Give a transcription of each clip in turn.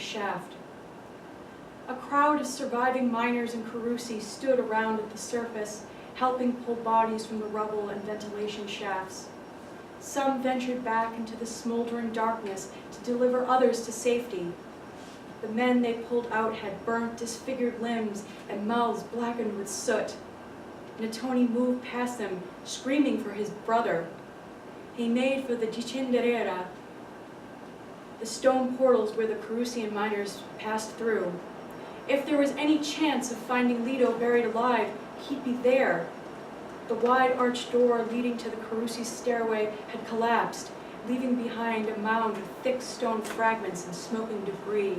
shaft. A crowd of surviving miners in Carusi stood around at the surface, helping pull bodies from the rubble and ventilation shafts. Some ventured back into the smoldering darkness to deliver others to safety. The men they pulled out had burnt, disfigured limbs and mouths blackened with soot. Natoni moved past them, screaming for his brother. He made for the Dicenderera, the stone portals where the Carusian miners passed through. If there was any chance of finding Lido buried alive, he'd be there. The wide arched door leading to the Carusi stairway had collapsed, leaving behind a mound of thick stone fragments and smoking debris.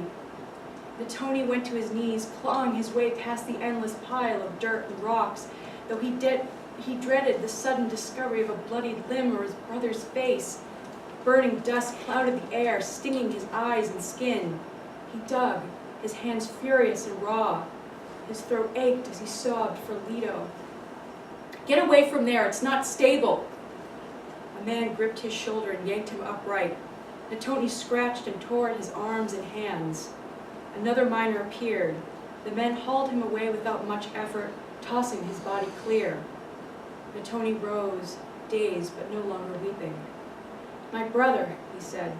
Natoni went to his knees, clawing his way past the endless pile of dirt and rocks, though he dreaded the sudden discovery of a bloodied limb or his brother's face. Burning dust clouded the air, stinging his eyes and skin. He dug, his hands furious and raw. His throat ached as he sobbed for Lido. "Get away from there, it's not stable." A man gripped his shoulder and yanked him upright. Natoni scratched and tore at his arms and hands. Another miner appeared. The men hauled him away without much effort, tossing his body clear. Natoni rose, dazed but no longer weeping. "My brother," he said.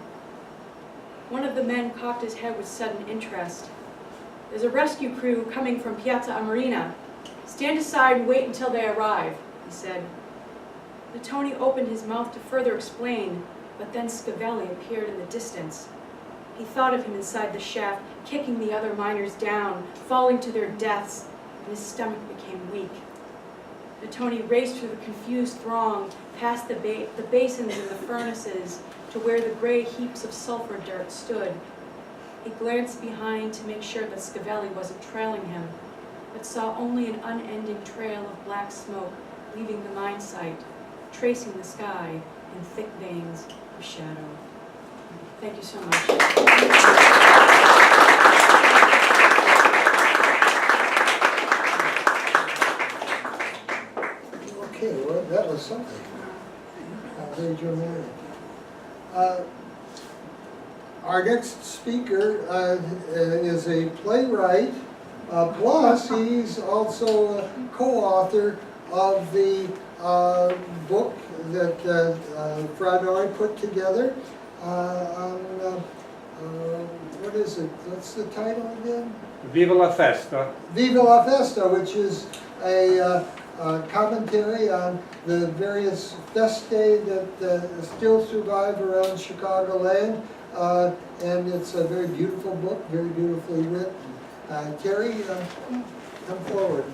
One of the men cocked his head with sudden interest. "There's a rescue crew coming from Piazza Amarina. Stand aside and wait until they arrive," he said. Natoni opened his mouth to further explain, but then Scavelli appeared in the distance. He thought of him inside the shaft, kicking the other miners down, falling to their deaths, and his stomach became weak. Natoni raced through the confused throng, past the basins and the furnaces, to where the gray heaps of sulfur dirt stood. He glanced behind to make sure that Scavelli wasn't trailing him, but saw only an unending trail of black smoke leaving the mine site, tracing the sky in thick veins of shadow. Thank you so much. Okay, well, that was something. Very dramatic. Our next speaker is a playwright, plus he's also a co-author of the book that Franoi put together what is it? What's the title again? Viva la Festa. Viva la Festa, which is a commentary on the various festae that still survive around Chicagoland. And it's a very beautiful book, very beautifully written. Terry, come forward.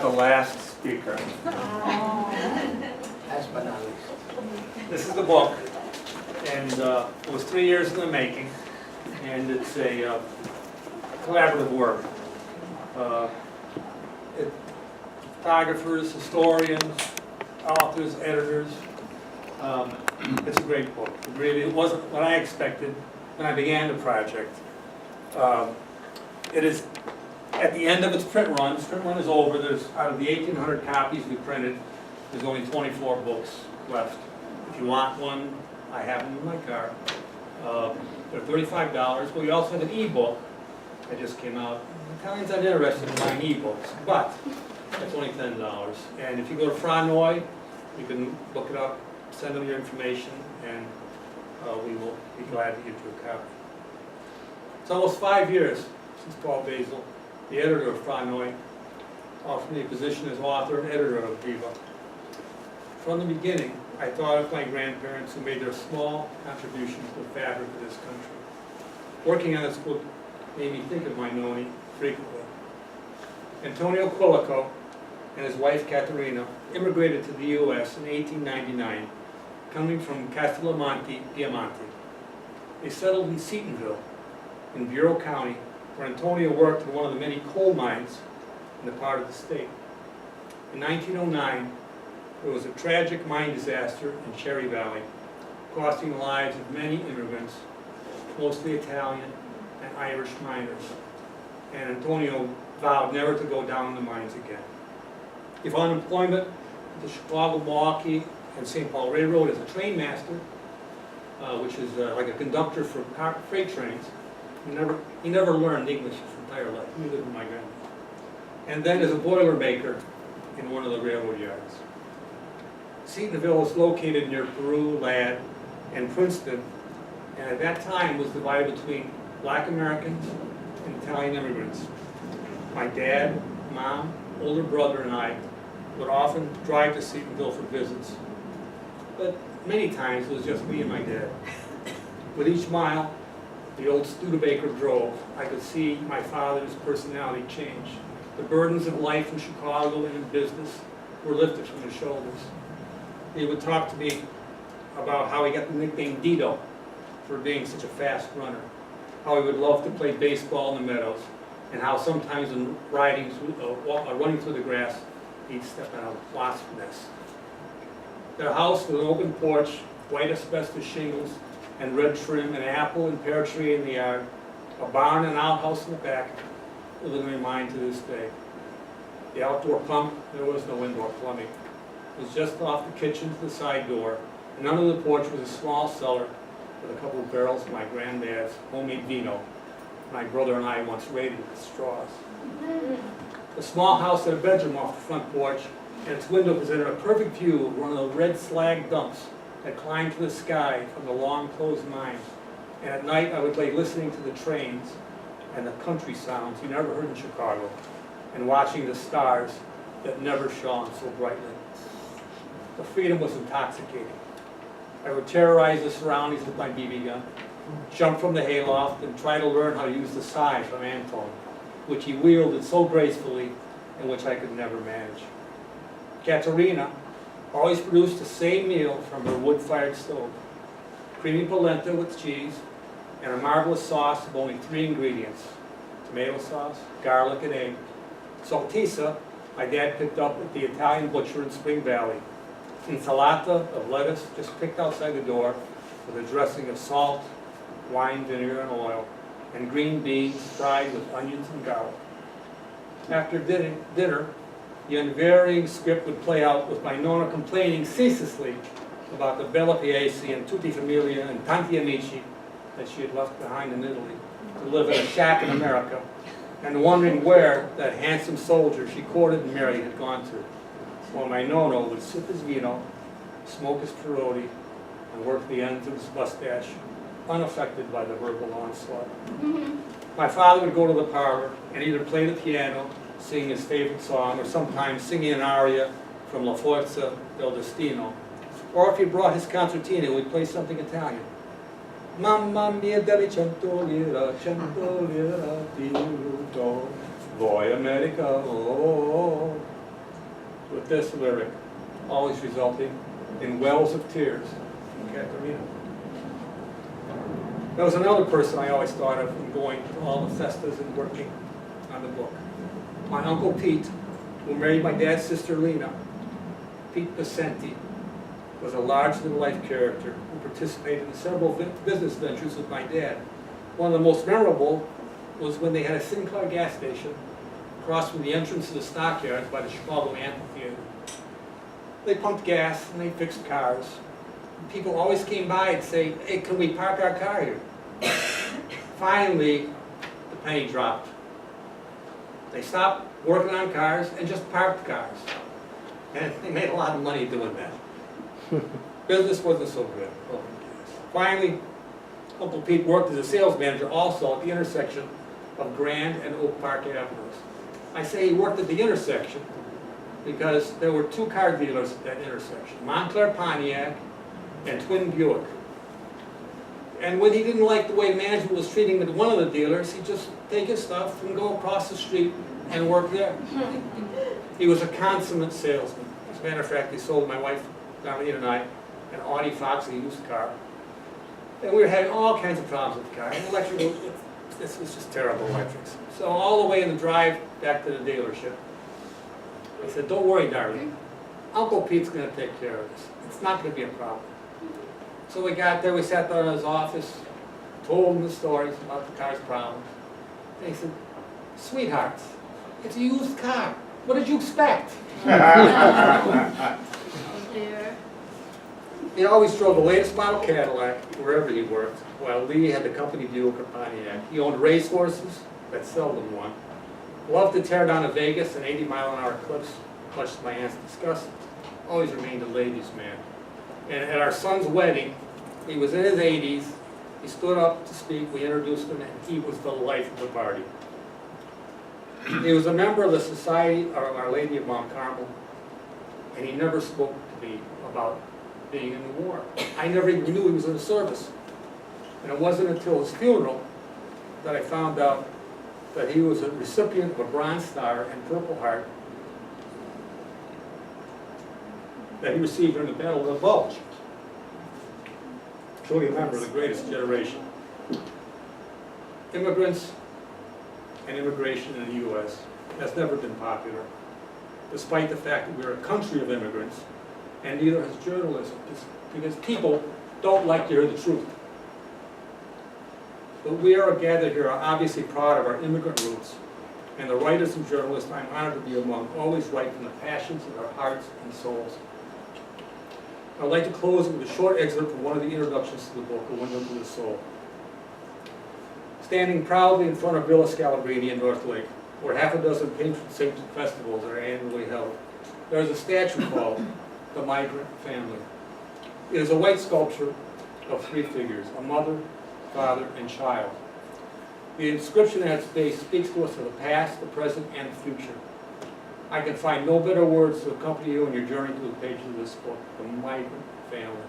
The last speaker. Last but not least. This is the book, and it was 3 years in the making, and it's a collaborative work. Photographers, historians, authors, editors. It's a great book. It really wasn't what I expected when I began the project. It is at the end of its print run. Its print run is over. There's, out of the 1,800 copies we printed, there's only 24 books left. If you want one, I have them in my car. They're $35, but we also have an e-book that just came out. Italians aren't interested in buying e-books, but it's only $10. And if you go to Franoi, you can look it up, send them your information, and we will be glad to give you a copy. It's almost 5 years since Paul Basil, the editor of Franoi, offered me a position as author and editor of Viva. From the beginning, I thought of my grandparents who made their small contribution to the fabric of this country. Working on this book made me think of my noni frequently. Antonio Quilico and his wife Caterina immigrated to the U.S. in 1899, coming from Castellamonte, Piemonte. They settled in Seatonville, in Bureau County, where Antonio worked in one of the many coal mines in the part of the state. In 1909, there was a tragic mine disaster in Cherry Valley, costing the lives of many immigrants, mostly Italian and Irish miners. And Antonio vowed never to go down in the mines again. He found employment at the Chicago, Milwaukee, and St. Paul Railroad as a train master, which is like a conductor for freight trains. He never learned English his entire life, neither did my grandmother. And then as a boilermaker in one of the railroad yards. Seatonville is located near Peru, Ladd, and Princeton, and at that time was divided between black Americans and Italian immigrants. My dad, mom, older brother, and I would often drive to Seatonville for visits, but many times it was just me and my dad. With each mile the old Studebaker drove, I could see my father's personality change. The burdens of life in Chicago and in business were lifted from his shoulders. He would talk to me about how he got the nickname Dito for being such a fast runner, how he would love to play baseball in the meadows, and how sometimes in running through the grass, he'd step on a wasp nest. Their house with an open porch, white asbestos shingles, and red trim, an apple and pear tree in the yard, a barn and outhouse in the back, live in my mind to this day. The outdoor pump, there was no indoor plumbing. It was just off the kitchen to the side door, and under the porch was a small cellar with a couple of barrels of my granddad's homemade vino. My brother and I once raided with straws. The small house had a bedroom off the front porch, and its window presented a perfect view of one of the red slag dumps that climbed to the sky from the long closed mines. And at night I would lay listening to the trains and the country sounds you never heard in Chicago, and watching the stars that never shone so brightly. The freedom was intoxicating. I would terrorize the surroundings with my BB gun, jump from the hayloft, and try to learn how to use the scythe from Anton, which he wielded so gracefully and which I could never manage. Katerina always produced the same meal from her wood-fired stove: creamy polenta with cheese, and a marvelous sauce of only 3 ingredients: tomato sauce, garlic, and egg. Saltisa, my dad picked up at the Italian butcher in Spring Valley. Insalata of lettuce just picked outside the door with a dressing of salt, wine, vinegar, and oil, and green beans fried with onions and garlic. After dinner, the unvarying script would play out with my Nonna complaining ceaselessly about the Bella Paese and Tutti Familia and Tanti Amici that she had left behind in Italy to live in a shack in America, and wondering where that handsome soldier she courted and married had gone to, while my Nonno would sip his vino, smoke his perotti, and work the ends of his mustache, unaffected by the verbal onslaught. My father would go to the parlor and either play the piano, sing his favorite song, or sometimes singing an aria from La Forza del Destino, or if he brought his concertina, we'd play something Italian. Mamma mia delle 100 lire, 100 lire di luto, voi America, oh. With this lyric, always resulting in wells of tears from Katerina. There was another person I always thought of when going to all the festas and working on the book. My Uncle Pete, who married my dad's sister Lena. Pete Pacenti was a large-than-life character who participated in several business ventures with my dad. One of the most memorable was when they had a Sinclair gas station across from the entrance to the stockyards by the Chicago Amphitheater. They pumped gas and they fixed cars. And people always came by and say, "Hey, can we park our car here?" Finally, the penny dropped. They stopped working on cars and just parked cars. And they made a lot of money doing that. Business wasn't so good. Finally, Uncle Pete worked as a sales manager also at the intersection of Grand and Oak Park Avenues. I say he worked at the intersection because there were 2 car dealers at that intersection, Montclair Pontiac and Twin Buick. And when he didn't like the way management was treating him at one of the dealers, he'd just take his stuff and go across the street and work there. He was a consummate salesman. As a matter of fact, he sold my wife, Darlene, and I an Audi Foxy used car. And we were having all kinds of problems with the car. And electrical, this was just terrible electrics. So all the way in the drive back to the dealership, I said, "Don't worry, darling. Uncle Pete's going to take care of this. It's not going to be a problem." So we got there, we sat down in his office, told him the stories about the car's problems. And he said, "Sweetheart, it's a used car. What did you expect?" Oh dear. He always drove the latest model Cadillac wherever he worked, while Lee had the company Buick or Pontiac. He owned racehorses that seldom won. Loved to tear down a Vegas and 80-mile-an-hour clips, much to my aunt's disgust. Always remained a ladies' man. And at our son's wedding, he was in his 80s. He stood up to speak. We introduced him, and he was the life of the party. He was a member of the Society of Our Lady of Mount Carmel, and he never spoke to me about being in the war. I never even knew he was in the service. And it wasn't until his funeral that I found out that he was a recipient of a Bronze Star and Purple Heart that he received during the Battle of the Bulge. Truly a member of the greatest generation. Immigrants and immigration in the U.S. has never been popular, despite the fact that we're a country of immigrants, and neither has journalism, because people don't like to hear the truth. But we are gathered here are obviously proud of our immigrant roots, and the writers and journalists I'm honored to be among always write from the passions of their hearts and souls. I'd like to close with a short excerpt from one of the introductions to the book, A Window to the Soul. Standing proudly in front of Villa Scalabrini in North Lake, where half a dozen patron saint festivals are annually held, there is a statue called The Migrant Family. It is a white sculpture of three figures, a mother, father, and child. The inscription at its base speaks to us of the past, the present, and the future. I can find no better words to accompany you on your journey through the pages of this book, The Migrant Family.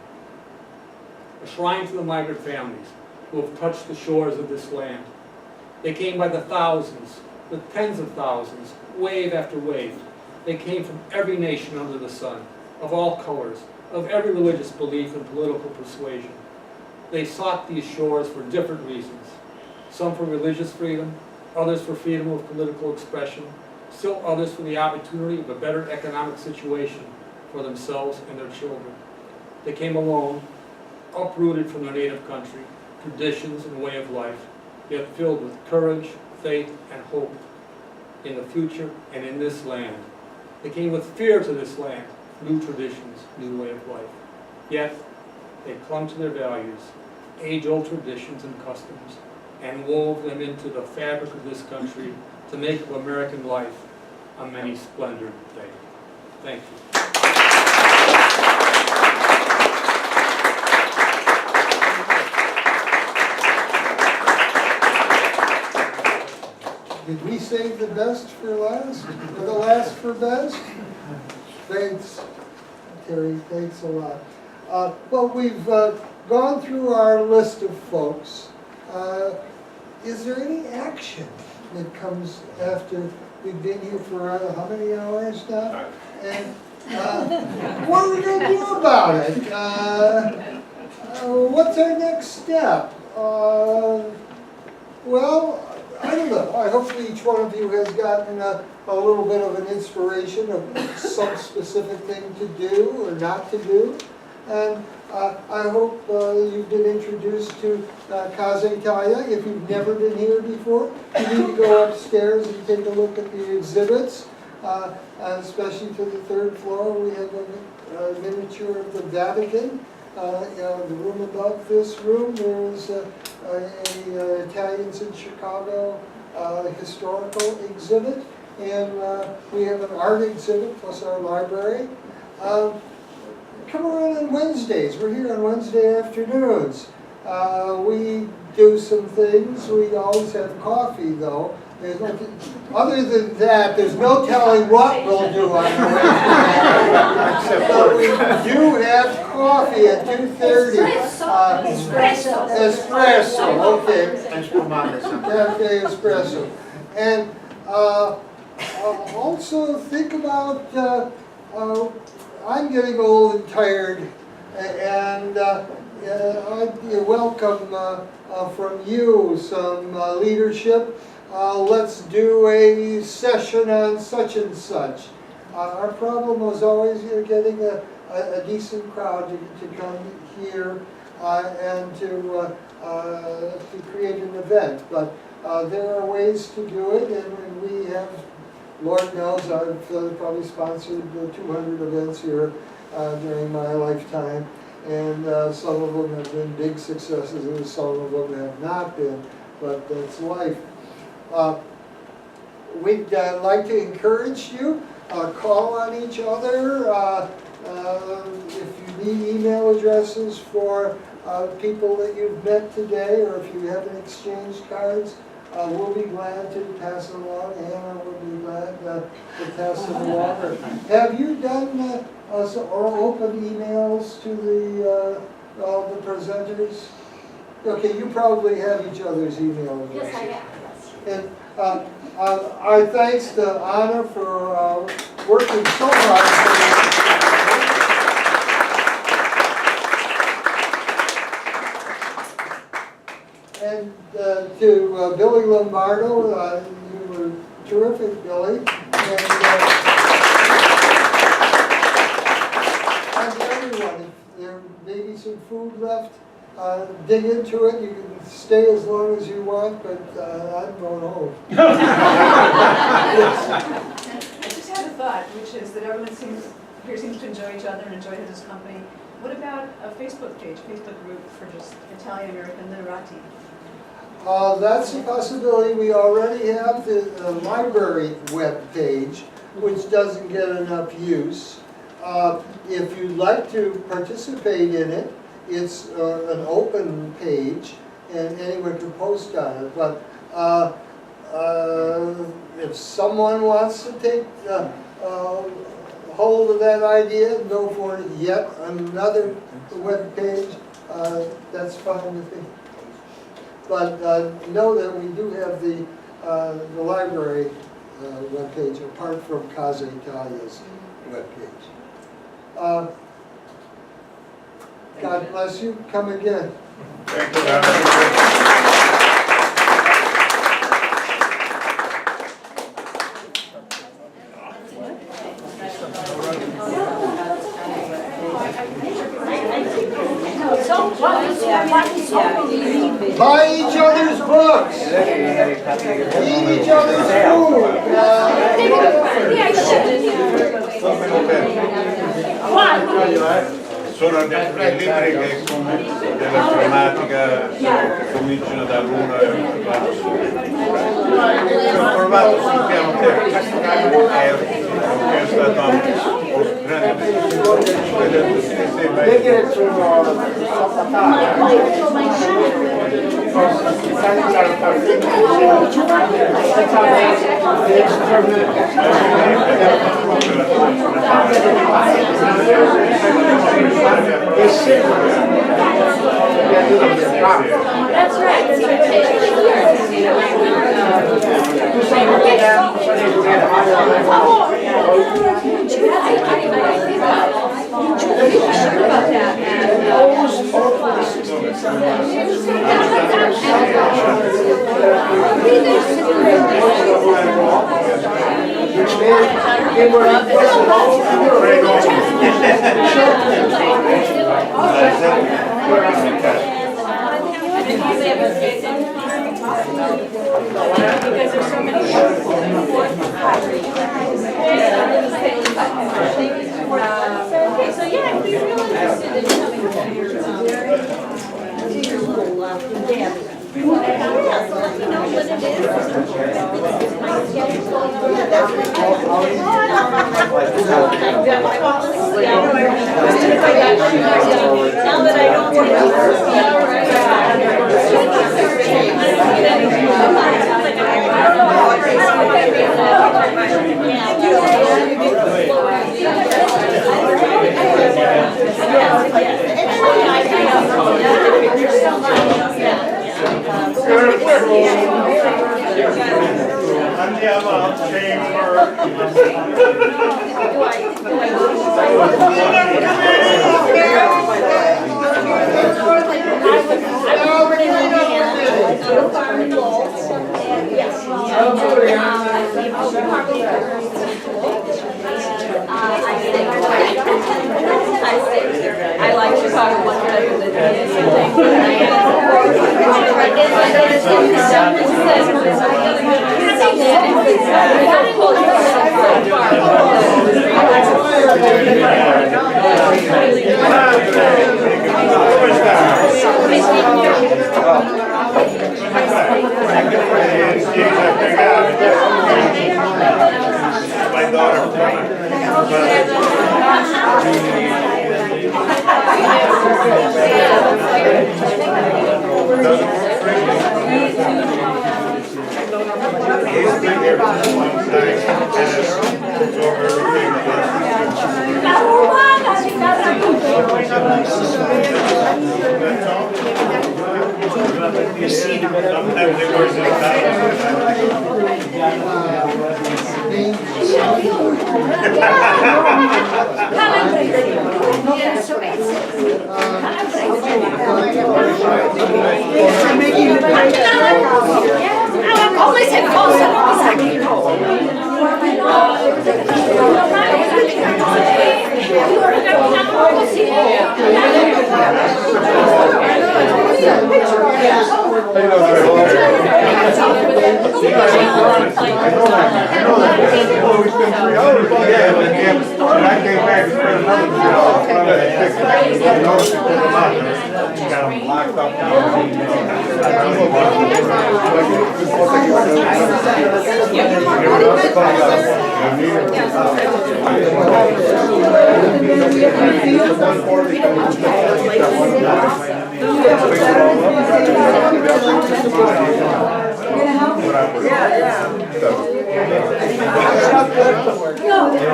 A shrine to the migrant families who have touched the shores of this land. They came by the thousands, the tens of thousands, wave after wave. They came from every nation under the sun, of all colors, of every religious belief and political persuasion. They sought these shores for different reasons. Some for religious freedom, others for freedom of political expression, still others for the opportunity of a better economic situation for themselves and their children. They came alone, uprooted from their native country, traditions and way of life, yet filled with courage, faith, and hope in the future and in this land. They came with fear to this land, new traditions, new way of life. Yet, they clung to their values, age-old traditions and customs, and wove them into the fabric of this country to make of American life a many-splendored day. Thank you. Did we save the best for last, or the last for best? Thanks, Terry, thanks a lot. Well, we've gone through our list of folks. Is there any action that comes after we've been here for how many hours now? And what are we going to do about it? What's our next step? Well, I don't know. I hope each one of you has gotten a little bit of an inspiration of some specific thing to do or not to do. And I hope you've been introduced to Kazetaya. If you've never been here before, you need to go upstairs and take a look at the exhibits, especially to the third floor. We have a miniature of the Vatican. The room above this room, there's an Italians in Chicago historical exhibit, and we have an art exhibit plus our library. Come around on Wednesdays. We're here on Wednesday afternoons. We do some things. We always have coffee, though. There's no, other than that, there's no telling what we'll do on Wednesday. But we do have coffee at 2:30. Espresso. Okay. Cafe espresso. And also think about. I'm getting old and tired, and I welcome from you some leadership. Let's do a session on such and such. Our problem was always getting a decent crowd to come here and to create an event. But there are ways to do it, and we have, Lord knows, I've probably sponsored 200 events here during my lifetime. and some of them have been big successes, and some of them have not been, but that's life. We'd like to encourage you, call on each other. If you need email addresses for people that you've met today, or if you haven't exchanged cards, we'll be glad to pass it along. Hannah will be glad to pass it along. Have you done or open emails to all the presenters? Okay, you probably have each other's email addresses. Yes, I have, yes. And our thanks to Anna for working so hard. And to Billy Lombardo, you were terrific, Billy. And everyone, if there may be some food left, dig into it. You can stay as long as you want, but I'm going home. I just had a thought, which is that everyone seems to enjoy each other and enjoy his company. What about a Facebook page, Facebook group for just Italian American literati? That's a possibility. We already have the library web page, which doesn't get enough use. If you'd like to participate in it, it's an open page, and anyone can post on it. But if someone wants to take hold of that idea and go for it, yet another web page, that's fine with me. But know that we do have the library web page, apart from Casa Italia's web page. God bless you. Come again. Thank you very much. Buy each other's books. Eat each other's food. Sono dei libri che della grammatica cominciano dall'1 e ho provato sul piano tecnico che è stato un grande That's right. Because there's so many so yeah, I'd be really interested in coming to your little dab. Yeah, so let me know what it is. My schedule. Yeah, that's what now that I don't take andiamo al chamber. I like Chicago much better than Grazie. here, one side, tennis, over sometimes they work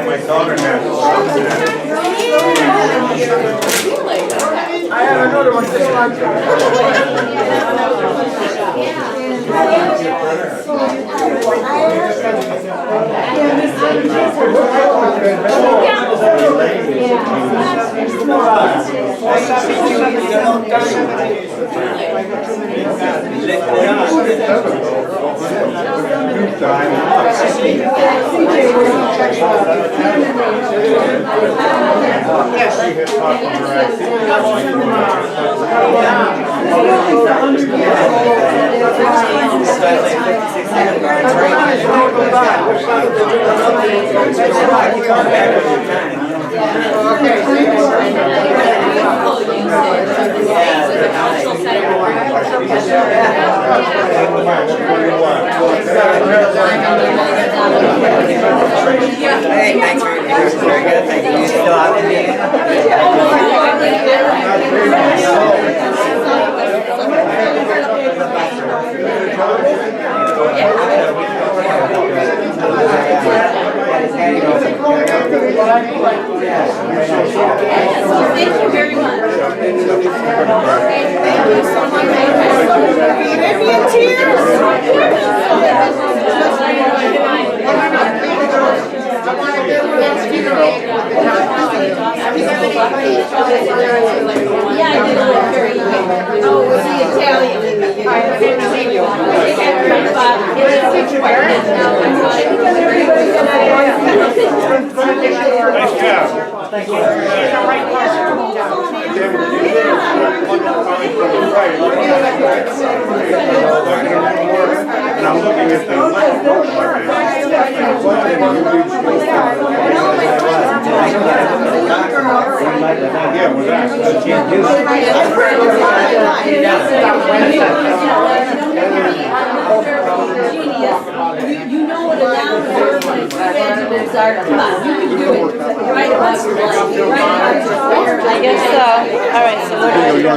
my daughter has. I have another one. Hey, thanks very much. Very good. Thank you. You still have Thank you very much. Thank you so much. Yeah, I did look very good. Oh, it was the Italian. I haven't seen you. Nice job. Thank you. And I'm looking at the yeah, with that. You know what a noun is, what a adjectives are. Come on, you can do it. Right about your life. Right about your career. I guess so. All right, so what do I do?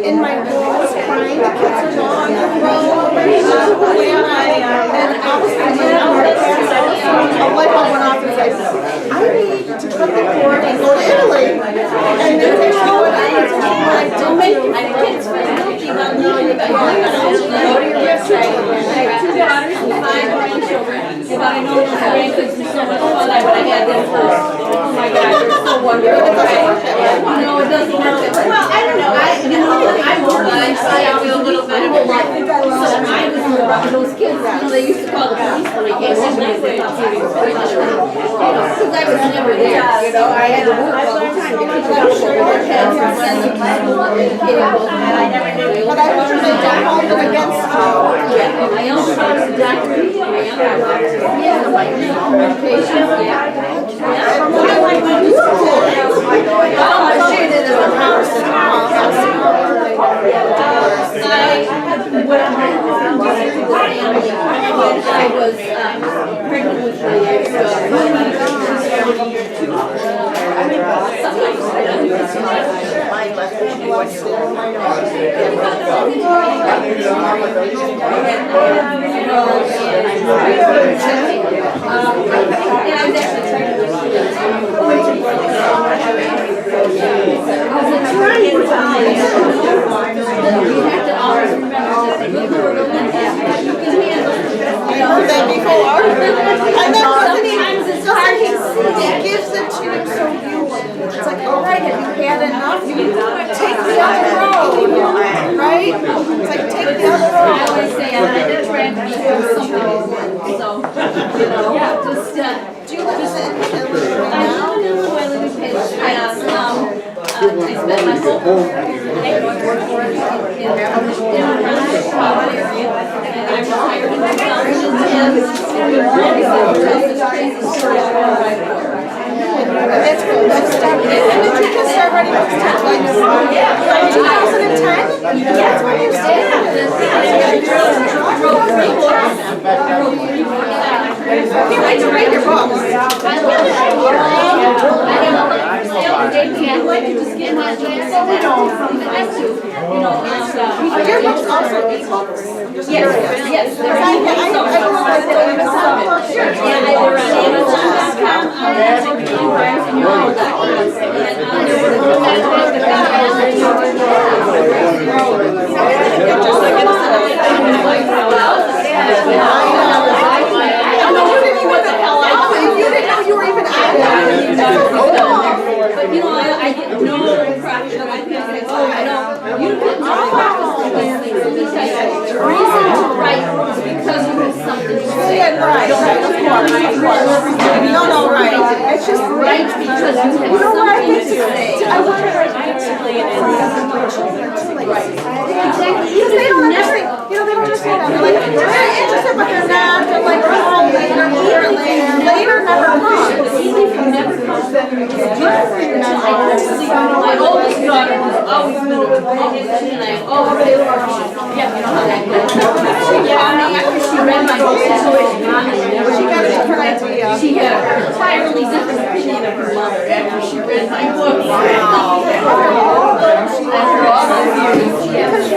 In my walls, crying, the kids are gone, the road, and I was thinking, a light bulb went off and said, I need to cut the cord and go to Italy. And then they were all like, don't make your kids feel guilty about leaving the car. Go to your website. I have 2 daughters and 5 grandchildren. If I know those grandkids are so much fun, I would have had them first. Oh my God, they're so wonderful. No, it doesn't work. Well, I don't know. I'm organized, so I feel a little bit of a life. So I was around those kids, they used to call the police when they came in. But I heard they don't hold it against you. My own son's a doctor. I was pregnant with my It gives it to you so you, it's like, all right, have you had enough? You take the other road, right? It's like, take the other road. I always say I'm trying to be something, so, just, Do you live in Illinois right now? I live in Pace, I spent my whole life in the Chicago area, and I retired in 2010, and crazy story. It's cool. Let's start. And then you can start writing books too. Like, 2010? That's when you started. You like to read your books. Your books also e-books. Yes. But you know, I get no fraction of my business. I don't, you couldn't practice these things. Let me tell you, the reason to write is because you have something to say. Right. No, right. It's just Write because you have something to say. I want to write articulate it for my children too. Like, Exactly. because they don't understand. They don't understand that. They're like, they're interested, but they're not. They're like, oh, later. Later never comes. Even if you never come, it's good for your child. My oldest daughter was always middle of and I always yeah, you know how that goes. Yeah, I mean, after she read my book, She got a different idea. she had an entirely different opinion of her mother after she read my book. After all those years, she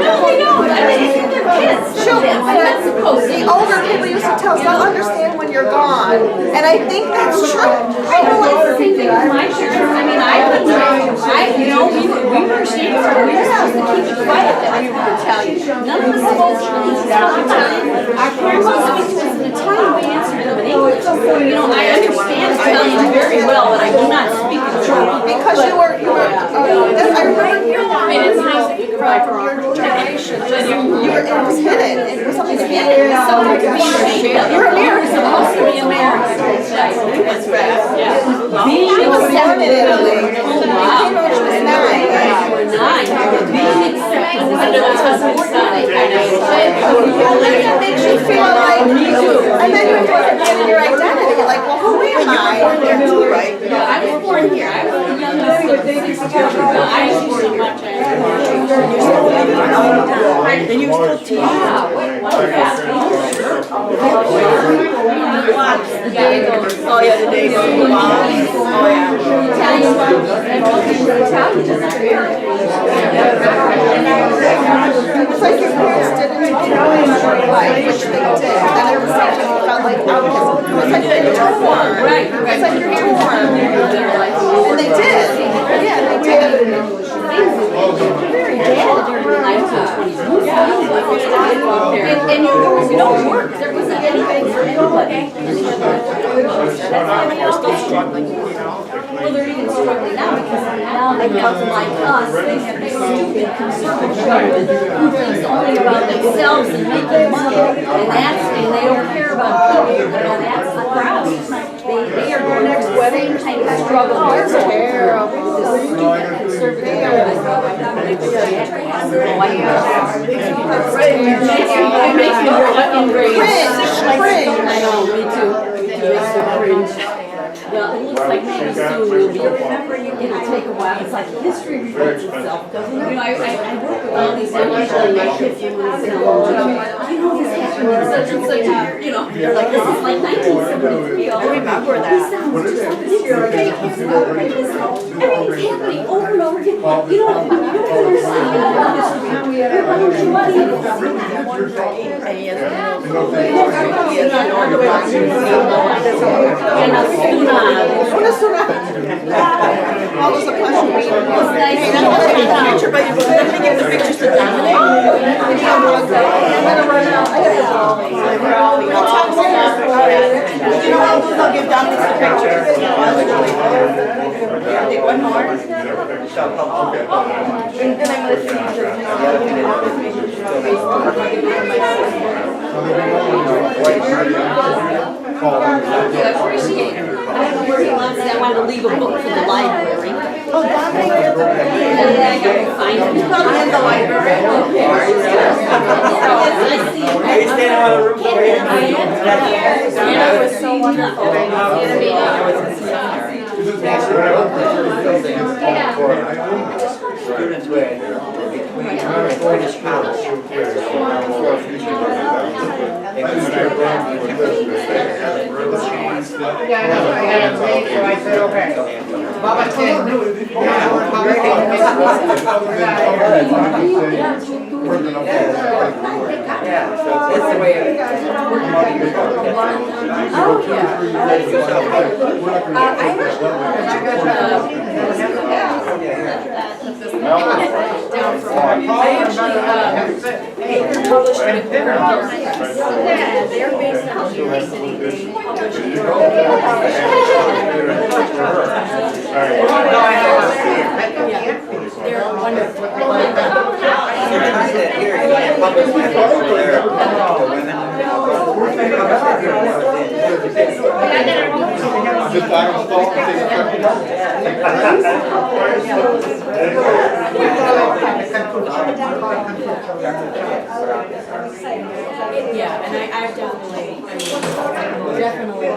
no, they don't. I mean, they're kids. They're not supposed to. The older people used to tell us, they'll understand when you're gone. And I think that's true. I know Well, it's the same thing with my parents. I mean, I couldn't, we were ashamed of it. We were supposed to keep it quiet that we were Italian. None of us supposed to really talk Italian. Our parents would speak to us in Italian, we answered them in English. You know, I understand Italian very well, but I do not speak it well. because you were, I remember hearing that. It's nice that you cried from your generation. It was hidden. It was something to be hidden. You're American. You're supposed to be American. That's right. She was born in Italy. Oh, wow. She was 9. Being accepted as It makes you feel like, and then you look at your identity, you're like, well, who am I? I was born here. I was the youngest of 6 children. I was born here. Then you still teach. The day goes. Oh yeah, the day goes. Wow. Oh yeah. Italian and Italian is It's like your parents didn't give you your life, which they did, and at the same time you felt like outcast. It's like you're torn. Right. It's like you're torn. And they did. Yeah, they did. very bad during the 1920s. And there was no work. There wasn't anything for anybody. Well, they're even struggling now because now they have, like us, they have this stupid conservative government who thinks only about themselves and making money, and they don't care about people, and that's the problem. they are going through the same kind of struggle. It's terrible. It makes me enraged. Cringe. I know, me too. It's so cringe. Well, it looks like maybe soon we'll be, it'll take a while. It's like history repeats itself, doesn't it? You know, I work with all these young people in my kids and you know, this happened in such and such a year, you know, they're like, this is like 1973. I remember that. This sounds just like this. Everything's happening over and over again. You know, you don't understand history. All those are questions. Hey, I'm gonna take a picture, but let me give the pictures to Dominic. I'm gonna run out. I gotta go. You know what I'll do? I'll give Dominic the pictures. Take one more. And then I'm gonna see I appreciate it. I don't know where he wants it. I wanted to leave a book for the library. oh, Dominic. And I can find it. He's probably in the library. I see. Are you standing on the roof over here? And I was so wonderful. Students were between British College. Yeah, so that's the way of promoting your book. Published in a book. They're based out of New York City. They publish in They're wonderful. Sometimes that here, you can't publish that for their women. Yeah, and I've definitely, definitely,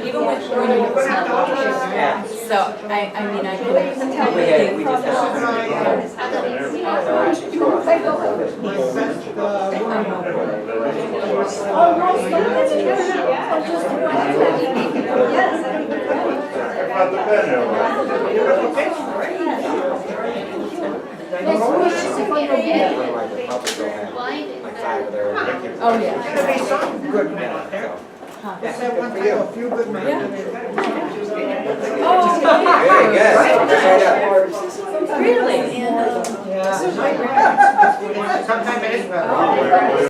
even with reading it's not so I mean, I can tell We just have oh, yeah. good men. A few good men. Oh, Very good. really? Yeah.